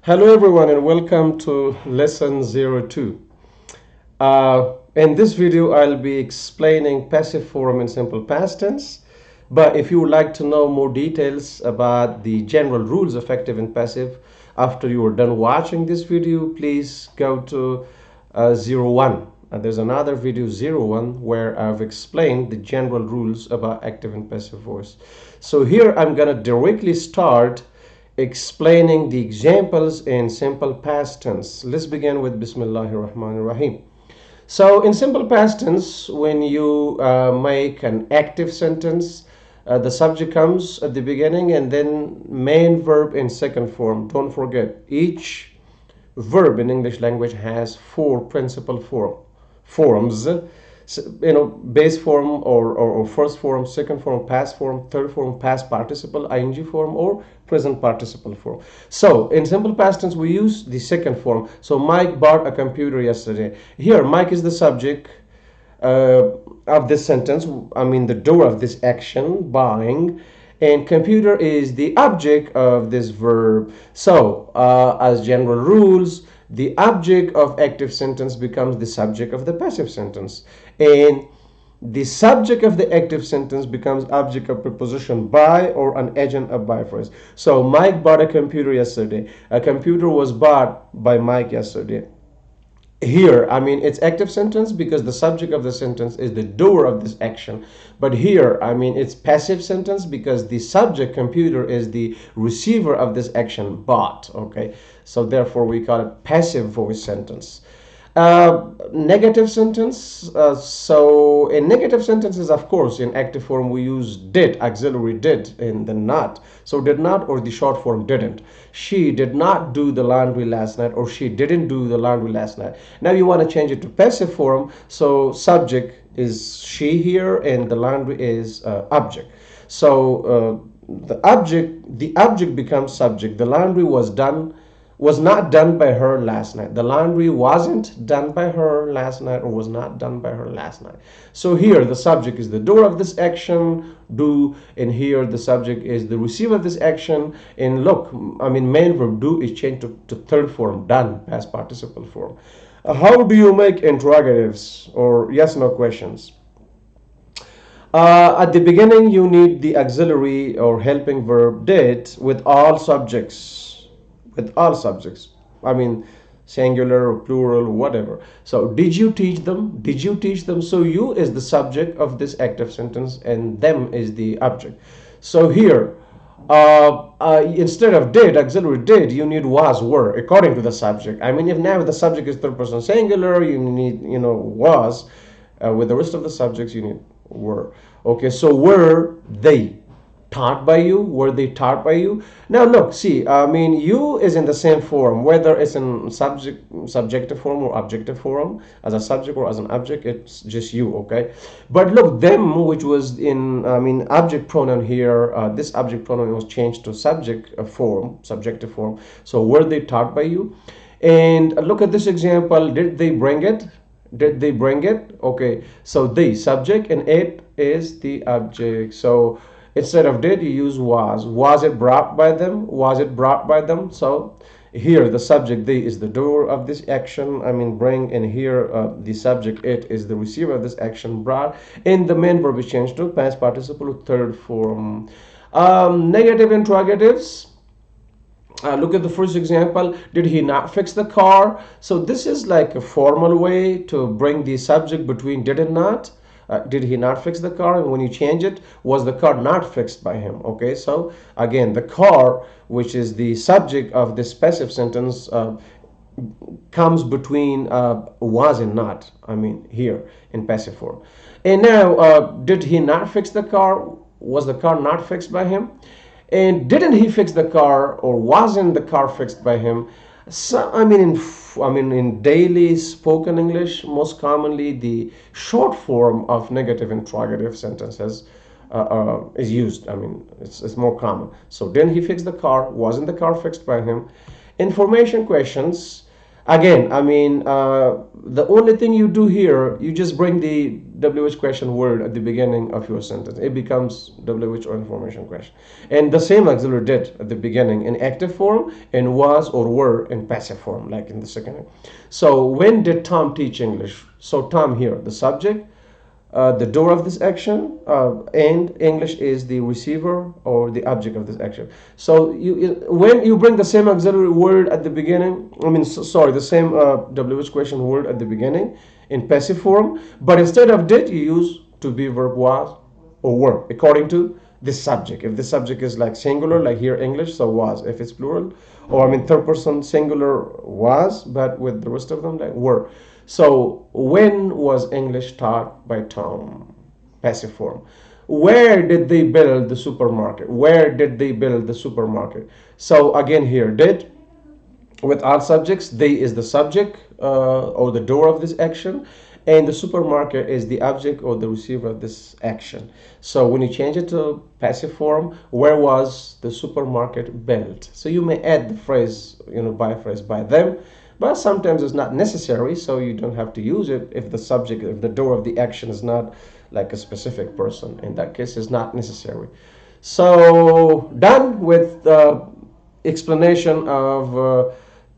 Hello everyone and welcome to lesson 02. In this video I'll be explaining passive form in simple past tense, but if you would like to know more details about the general rules of active and passive after you are done watching this video, please go to 01. There's another video 01 where I've explained the general rules about active and passive voice. So here I'm gonna directly start explaining the examples in simple past tense. Let's begin with Bismillahir Rahmanir Rahim. So in simple past tense, when you make an active sentence, the subject comes at the beginning and then main verb in second form. Don't forget, each verb in English language has four principal forms. Base form or first form, second form, past form, third form, past participle, ing form, or present participle form. So in simple past tense we use the second form. So Mike bought a computer yesterday. Here Mike is the subject of this sentence, I mean the doer of this action, buying, and computer is the object of this verb. So as general rules, the object of active sentence becomes the subject of the passive sentence, and the subject of the active sentence becomes object of preposition by or an agent of by phrase. So Mike bought a computer yesterday. A computer was bought by Mike yesterday. Here, I mean, it's active sentence because the subject of the sentence is the doer of this action. But here, I mean, it's passive sentence because the subject, computer, is the receiver of this action, bought. Okay, so therefore we call it passive voice sentence. Negative sentence. So in negative sentences, of course, in active form we use did, auxiliary did, in the not. So did not, or the short form didn't. She did not do the laundry last night, or she didn't do the laundry last night. Now you want to change it to passive form. So subject is she here, and the laundry is object. So the object becomes subject. The laundry was not done by her last night. The laundry wasn't done by her last night, or was not done by her last night. So here the subject is the doer of this action, do, and here the subject is the receiver of this action. And look, I mean, main verb do is changed to third form, done, past participle form. How do you make interrogatives or yes no questions? At the beginning you need the auxiliary or helping verb did with all subjects, I mean singular, plural, whatever. So did you teach them? Did you teach them? So you is the subject of this active sentence and them is the object. So here instead of did, auxiliary did, you need was, were, according to the subject. I mean, if now the subject is third person singular, you need was. With the rest of the subjects you need were. Okay, so were they taught by you? Were they taught by you? Now look, see, I mean, you is in the same form, whether it's in subjective form or objective form, as a subject or as an object, it's just you. Okay, but look, them, which was in, I mean, object pronoun here, this object pronoun was changed to subject form, subjective form. So were they taught by you? And look at this example. Did they bring it? Did they bring it? Okay, so the subject and it is the object. So instead of did, you use was. Was it brought by them? Was it brought by them? So here the subject they is the doer of this action, I mean bring, and here the subject it is the receiver of this action, brought, and the main verb is changed to past participle third form. Negative interrogatives. Look at the first example. Did he not fix the car? So this is like a formal way to bring the subject between did and not. Did he not fix the car? And when you change it, was the car not fixed by him? Okay, so again, the car, which is the subject of this passive sentence, comes between was and not, I mean here in passive form. And now did he not fix the car? Was the car not fixed by him? And didn't he fix the car, or wasn't the car fixed by him? So in daily spoken English, most commonly the short form of negative interrogative sentences is used. I mean, it's more common. So didn't he fix the car? Wasn't the car fixed by him? Information questions. Again, I mean, the only thing you do here, you just bring the WH question word at the beginning of your sentence. It becomes WH or information question. And the same auxiliary did at the beginning in active form, and was or were in passive form, like in the second. So when did Tom teach English? So Tom here, the subject, the door of this action, and English is the receiver or the object of this action. So when you bring the same auxiliary word at the beginning, I mean, sorry, the same WH question word at the beginning in passive form, but instead of did, you use to be verb was or were according to the subject. If the subject is like singular, like here English, so was. If it's plural, or I mean third person singular, was, but with the rest of them like were. So when was English taught by Tom? Passive form. Where did they build the supermarket? Where did they build the supermarket? So again here, did with all subjects. They is the subject or the door of this action, and the supermarket is the object or the receiver of this action. So when you change it to passive form, where was the supermarket built? So you may add the phrase, by phrase by them, but sometimes it's not necessary, so you don't have to use it if the subject, if the door of the action is not like a specific person. In that case, it's not necessary. So done with the explanation of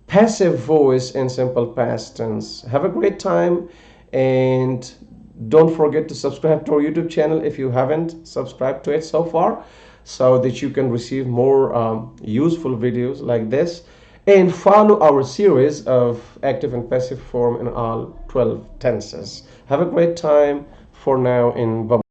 passive voice in simple past tense. Have a great time, and don't forget to subscribe to our YouTube channel if you haven't subscribed to it so far, so that you can receive more useful videos like this, and follow our series of active and passive form in all 12 tenses. Have a great time for now, and bye.